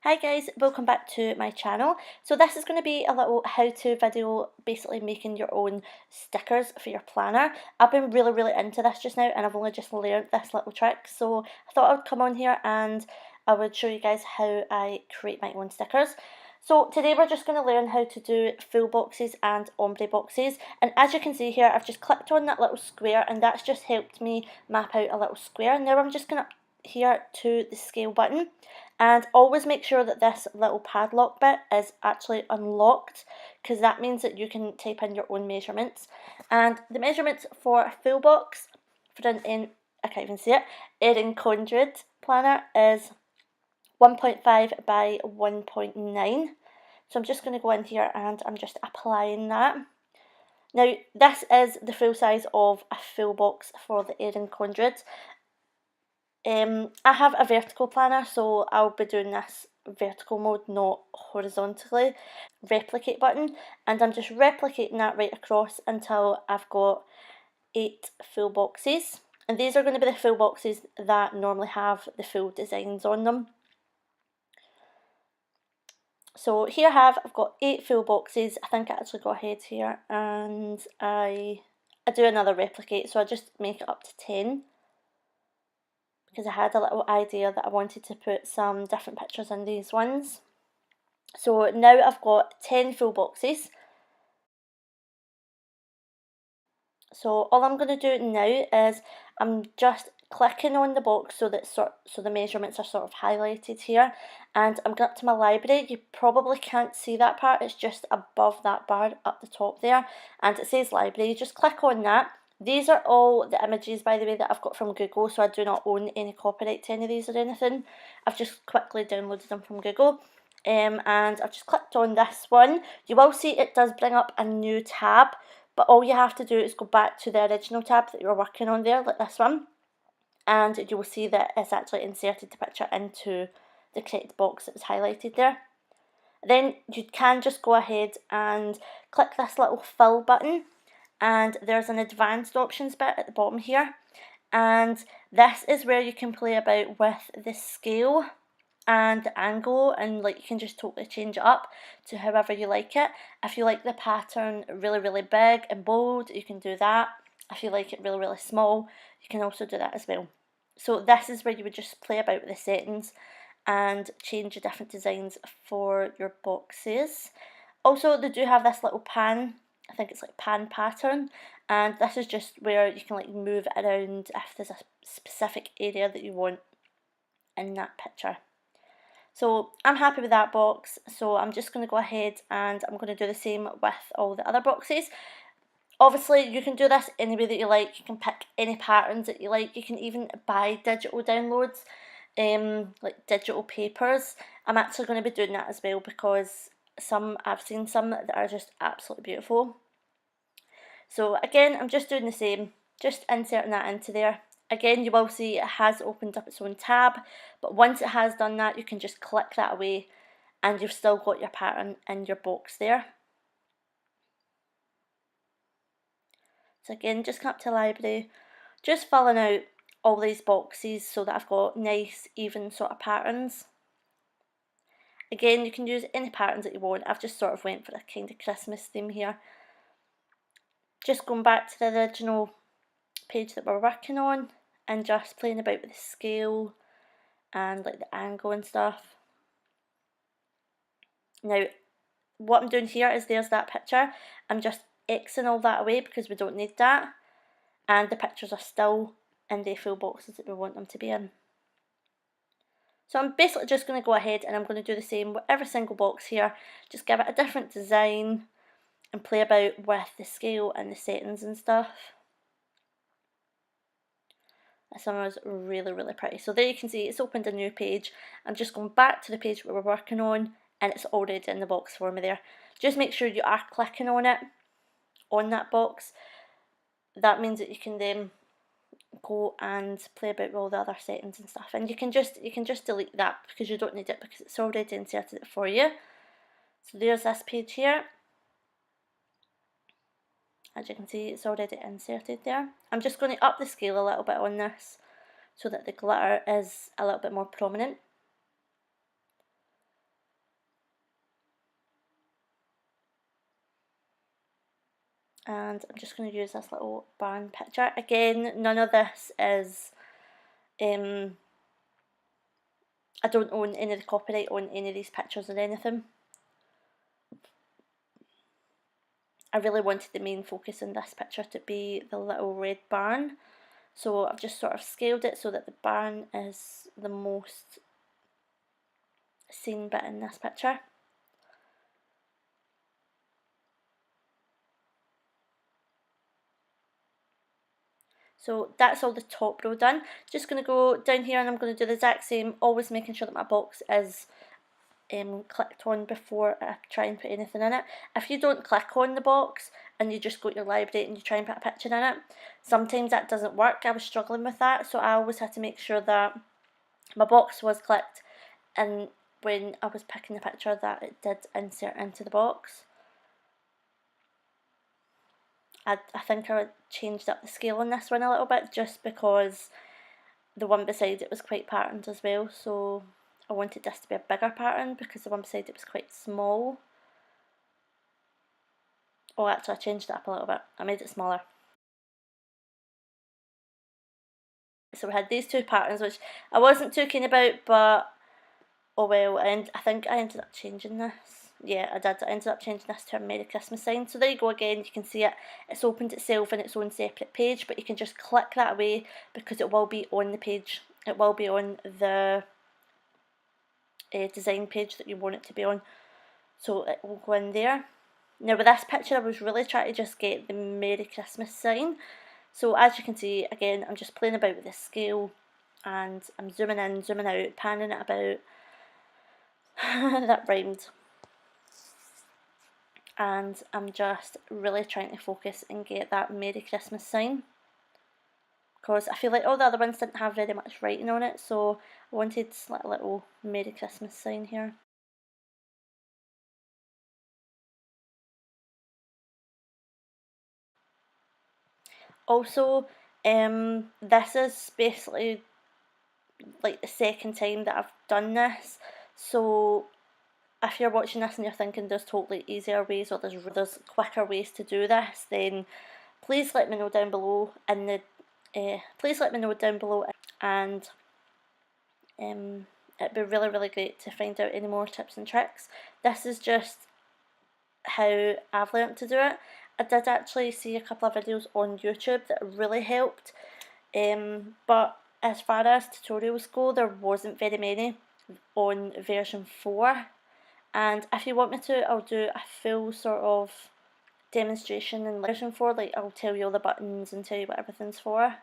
Hi guys, welcome back to my channel. So this is going to be a little how-to video, basically making your own stickers for your planner. I've been really into this just now and I've only just learned this little trick, so I thought I would come on here and I would show you guys how I create my own stickers. So today we're just going to learn how to do full boxes and ombre boxes, and as you can see here I've just clicked on that little square and that's just helped me map out a little square. Now I'm just going to here to the scale button, and always make sure that this little padlock bit is actually unlocked, because that means that you can type in your own measurements. And the measurements for a full box for I can't even see it, Erin Condren planner is 1.5 by 1.9. So I'm just going to go in here and I'm just applying that. Now this is the full size of a full box for the Erin Condren. I have a vertical planner, so I'll be doing this vertical mode, not horizontally. Replicate button, and I'm just replicating that right across until I've got 8 full boxes. And these are going to be the full boxes that normally have the full designs on them. So here I've got 8 full boxes. I think I actually go ahead here and I do another replicate, so I just make it up to 10. Because I had a little idea that I wanted to put some different pictures in these ones. So now I've got 10 full boxes. So all I'm going to do now is I'm just clicking on the box so that so the measurements are sort of highlighted here, and I'm going up to my library. You probably can't see that part, it's just above that bar up the top there, and it says library. You just click on that. These are all the images, by the way, that I've got from Google, so I do not own any copyright to any of these or anything. I've just quickly downloaded them from Google. And I've just clicked on this one. You will see it does bring up a new tab, but all you have to do is go back to the original tab that you were working on there, like this one, and you will see that it's actually inserted the picture into the correct box that was highlighted there. Then you can just go ahead and click this little fill button, and there's an advanced options bit at the bottom here, and this is where you can play about with the scale and the angle, and like you can just totally change it up to however you like it. If you like the pattern really big and bold, you can do that. If you like it really small, you can also do that as well. So this is where you would just play about with the settings and change the different designs for your boxes. Also, they do have this little pan, I think it's like pan pattern, and this is just where you can like move it around if there's a specific area that you want in that picture. So I'm happy with that box, so I'm just going to go ahead and I'm going to do the same with all the other boxes. Obviously you can do this any way that you like, you can pick any patterns that you like, you can even buy digital downloads, like digital papers. I'm actually going to be doing that as well, because I've seen some that are just absolutely beautiful. So again, I'm just doing the same, just inserting that into there. Again, you will see it has opened up its own tab, but once it has done that, you can just click that away and you've still got your pattern in your box there. So again, just come up to library, just filling out all these boxes so that I've got nice, even sort of patterns. Again, you can use any patterns that you want. I've just sort of went for a kind of Christmas theme here. Just going back to the original page that we're working on and just playing about with the scale and like the angle and stuff. Now what I'm doing here is there's that picture. I'm just Xing all that away because we don't need that, and the pictures are still in the full boxes that we want them to be in. So I'm basically just going to go ahead and I'm going to do the same with every single box here, just give it a different design and play about with the scale and the settings and stuff. This one was really pretty. So there you can see it's opened a new page. I'm just going back to the page we were working on and it's already in the box for me there. Just make sure you are clicking on it, on that box. That means that you can then go and play about with all the other settings and stuff, and you can just delete that because you don't need it because it's already inserted it for you. So there's this page here. As you can see, it's already inserted there. I'm just going to up the scale a little bit on this so that the glitter is a little bit more prominent. and I'm just going to use this little barn picture. Again, none of this is, I don't own any of the copyright on any of these pictures or anything. I really wanted the main focus in this picture to be the little red barn, so I've just sort of scaled it so that the barn is the most seen bit in this picture. So that's all the top row done. Just going to go down here and I'm going to do the exact same, always making sure that my box is clicked on before I try and put anything in it. If you don't click on the box and you just go to your library and you try and put a picture in it, sometimes that doesn't work. I was struggling with that, so I always had to make sure that my box was clicked, and when I was picking the picture that it did insert into the box. I think I changed up the scale on this one a little bit just because the one beside it was quite patterned as well, so I wanted this to be a bigger pattern because the one beside it was quite small. Oh, actually I changed it up a little bit. I made it smaller. So we had these two patterns which I wasn't too keen about, but oh well, and I think I ended up changing this. Yeah, I did. I ended up changing this to a Merry Christmas sign. So there you go again, you can see it. It's opened itself in its own separate page, but you can just click that away because it will be on the page. It will be on the design page that you want it to be on. So it will go in there. Now with this picture, I was really trying to just get the Merry Christmas sign. So as you can see, again, I'm just playing about with the scale and I'm zooming in, zooming out, panning it about. That rhymed. And I'm just really trying to focus and get that Merry Christmas sign, because I feel like all the other ones didn't have very much writing on it, so I wanted like a little Merry Christmas sign here. Also, this is basically like the second time that I've done this, so if you're watching this and you're thinking there's totally easier ways or there's quicker ways to do this, then please let me know down below in the and it'd be really great to find out any more tips and tricks. This is just how I've learnt to do it. I did actually see a couple of videos on YouTube that really helped, but as far as tutorials go, there wasn't very many on version 4, and if you want me to, I'll do a full sort of demonstration in version 4, like I'll tell you all the buttons and tell you what everything's for.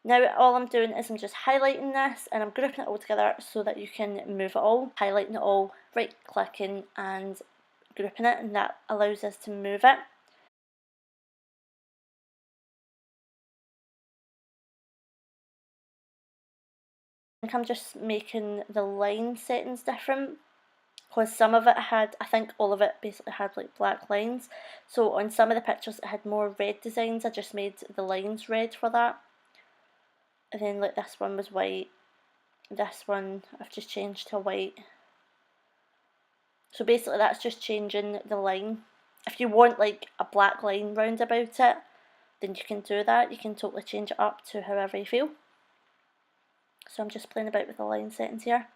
Now all I'm doing is I'm just highlighting this and I'm grouping it all together so that you can move it all, highlighting it all, right clicking and grouping it, and that allows us to move it. I think I'm just making the line settings different because some of it had, I think all of it basically had like black lines, so on some of the pictures it had more red designs. I just made the lines red for that, and then like this one was white, this one I've just changed to white. So basically that's just changing the line. If you want like a black line round about it, then you can do that. You can totally change it up to however you feel. So I'm just playing about with the line settings here.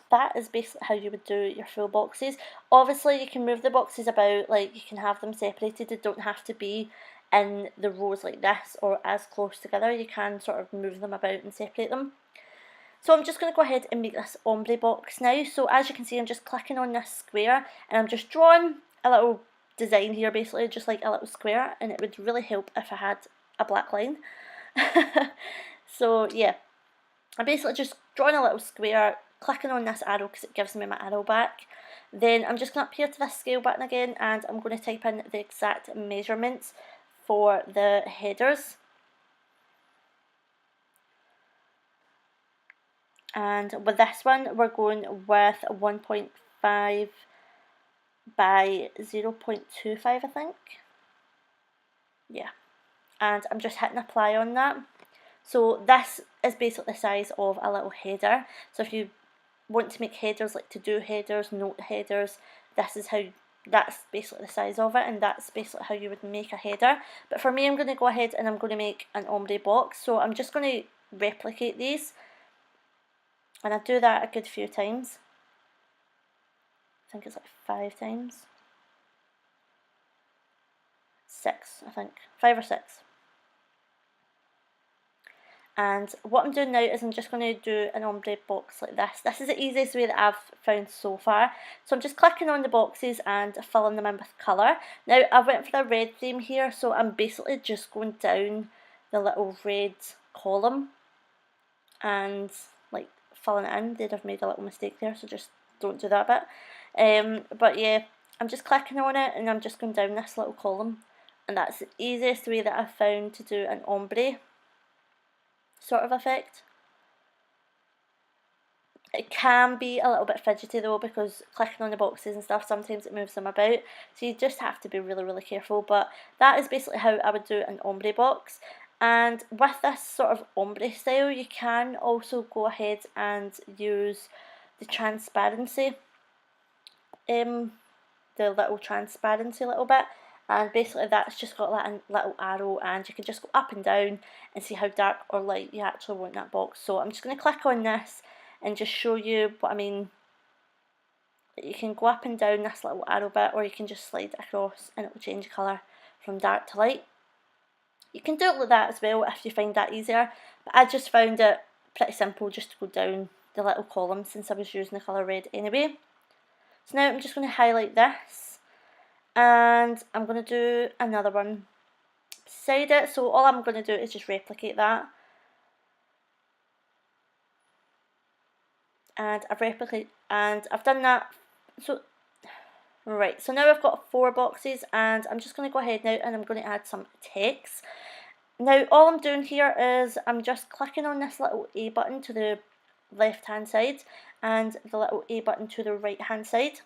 That is basically how you would do your full boxes. Obviously you can move the boxes about, like you can have them separated. They don't have to be in the rows like this or as close together. You can sort of move them about and separate them. So I'm just going to go ahead and make this ombre box now. So as you can see, I'm just clicking on this square and I'm just drawing a little design here, basically just like a little square, and it would really help if I had a black line. So yeah, I'm basically just drawing a little square, clicking on this arrow because it gives me my arrow back. Then I'm just going up here to this scale button again and I'm going to type in the exact measurements for the headers. And with this one, we're going with 1.5 by 0.25, I think. Yeah. And I'm just hitting apply on that. So this is basically the size of a little header. So if you want to make headers, like to do headers, note headers, this is how that's basically the size of it, and that's basically how you would make a header. But for me, I'm going to go ahead and I'm going to make an ombre box, so I'm just going to replicate these, and I do that a good few times. I think it's like 5 times. 6, I think. 5 or 6. And what I'm doing now is I'm just going to do an ombre box like this. This is the easiest way that I've found so far. So I'm just clicking on the boxes and filling them in with colour. Now I went for the red theme here, so I'm basically just going down the little red column and like filling it in. They'd have made a little mistake there, so just don't do that bit. But yeah, I'm just clicking on it and I'm just going down this little column. And that's the easiest way that I've found to do an ombre sort of effect. It can be a little bit fidgety though, because clicking on the boxes and stuff, sometimes it moves them about, so you just have to be really careful. But that is basically how I would do an ombre box. And with this sort of ombre style, you can also go ahead and use the transparency, the little transparency little bit, and basically that's just got that little arrow, and you can just go up and down and see how dark or light you actually want that box. So I'm just going to click on this and just show you what I mean. You can go up and down this little arrow bit, or you can just slide it across and it will change colour from dark to light. You can do it like that as well if you find that easier, but I just found it pretty simple just to go down the little column since I was using the colour red anyway. So now I'm just going to highlight this, and I'm going to do another one beside it. So all I'm going to do is just replicate that, and I've done that. So right, so now I've got 4 boxes, and I'm just going to go ahead now and I'm going to add some text. Now all I'm doing here is I'm just clicking on this little A button to the left hand side and the little A button to the right hand side,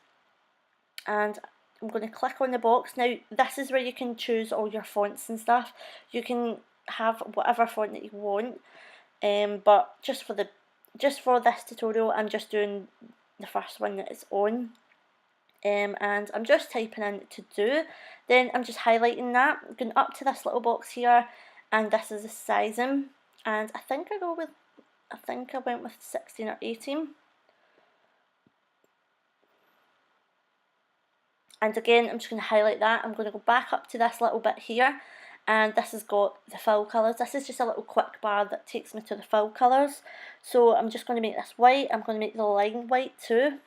and I'm going to click on the box. Now this is where you can choose all your fonts and stuff. You can have whatever font that you want, but just for this tutorial I'm just doing the first one that is on. And I'm just typing in to do, then I'm just highlighting that, going up to this little box here, and this is the sizing, and I think I went with 16 or 18. And again, I'm just going to highlight that. I'm going to go back up to this little bit here, and this has got the fill colours. This is just a little quick bar that takes me to the fill colours. So I'm just going to make this white. I'm going to make the line white too,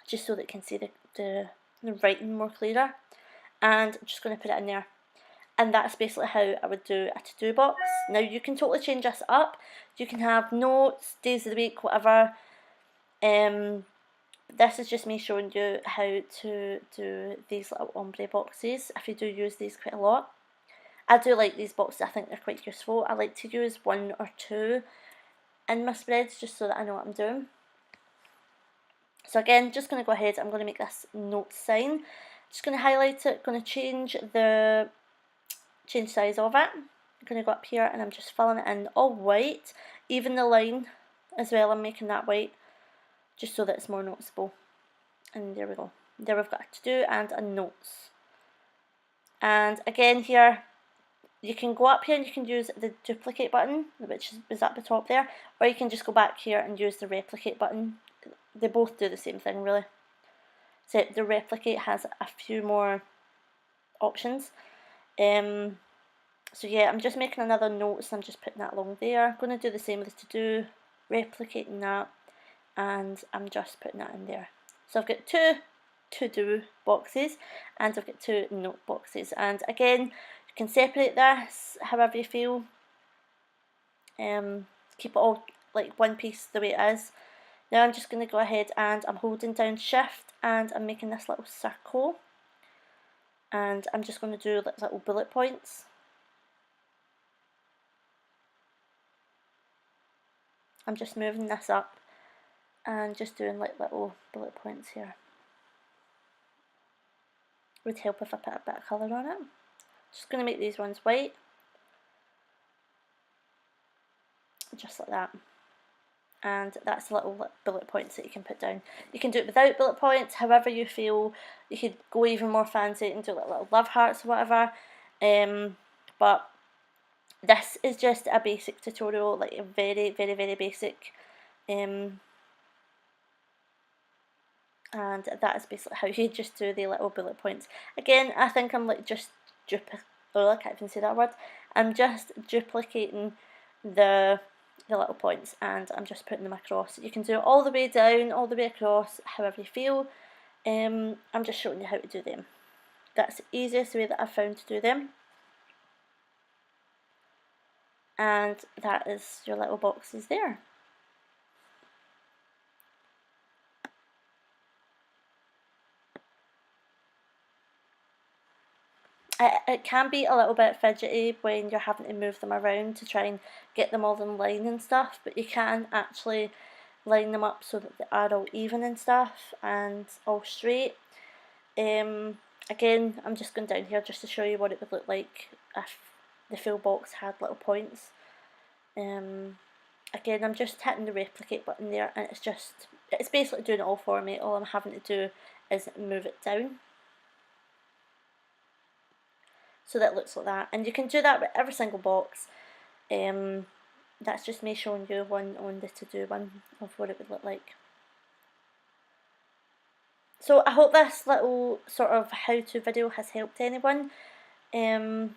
just so that you can see the writing more clearer. And I'm just going to put it in there. And that's basically how I would do a to-do box. Now you can totally change this up. You can have notes, days of the week, whatever. This is just me showing you how to do these little ombre boxes, if you do use these quite a lot. I do like these boxes, I think they're quite useful. I like to use 1 or 2 in my spreads just so that I know what I'm doing. So again, just going to go ahead, I'm going to make this note sign. Just going to highlight it, going to change size of it. I'm going to go up here and I'm just filling it in all white. Even the line as well, I'm making that white, just so that it's more noticeable. And there we go. There we've got a to do and a notes. And again here, you can go up here and you can use the duplicate button, which is at the top there, or you can just go back here and use the replicate button. They both do the same thing really. So the replicate has a few more options. So yeah, I'm just making another note, so I'm just putting that along there. I'm going to do the same with the to do, replicating that, and I'm just putting that in there. So I've got 2 to-do boxes and I've got 2 note boxes, and again you can separate this however you feel. Keep it all like one piece the way it is. Now I'm just going to go ahead and I'm holding down shift and I'm making this little circle, and I'm just going to do like little bullet points. I'm just moving this up and just doing like little bullet points here. Would help if I put a bit of colour on it. Just going to make these ones white, just like that. and that's the little bullet points that you can put down. You can do it without bullet points, however you feel. You could go even more fancy and do like little love hearts or whatever. But this is just a basic tutorial, like a very, very, very basic. And that is basically how you just do the little bullet points. Again, I think I'm like just I can't even say that word. I'm just duplicating the little points and I'm just putting them across. You can do it all the way down, all the way across, however you feel. I'm just showing you how to do them. That's the easiest way that I've found to do them. And that is your little boxes there. It can be a little bit fidgety when you're having to move them around to try and get them all in line and stuff, but you can actually line them up so that they are all even and stuff and all straight. Again, I'm just going down here just to show you what it would look like if the full box had little points. Again, I'm just hitting the replicate button there, and it's basically doing it all for me. All I'm having to do is move it down so that it looks like that, and you can do that with every single box. That's just me showing you one on the to-do one of what it would look like. So I hope this little sort of how-to video has helped anyone. I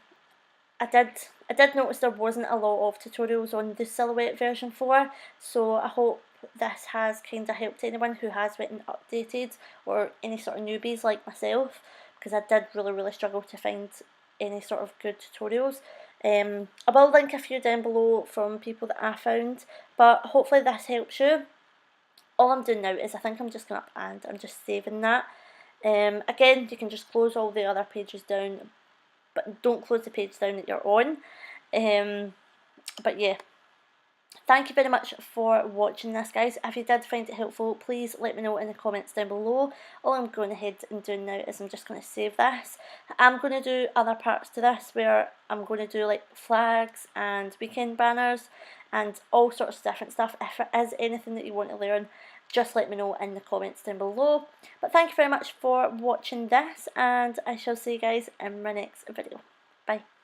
did notice there wasn't a lot of tutorials on the Silhouette version 4, so I hope this has kind of helped anyone who has went and updated, or any sort of newbies like myself, because I did really struggle to find any sort of good tutorials. I will link a few down below from people that I found, but hopefully this helps you. All I'm doing now is I think I'm just going up and I'm just saving that. Again, you can just close all the other pages down, but don't close the page down that you're on. But yeah, thank you very much for watching this, guys. If you did find it helpful, please let me know in the comments down below. All I'm going ahead and doing now is I'm just going to save this. I'm going to do other parts to this where I'm going to do like flags and weekend banners and all sorts of different stuff. If it is anything that you want to learn, just let me know in the comments down below. But thank you very much for watching this, and I shall see you guys in my next video. Bye.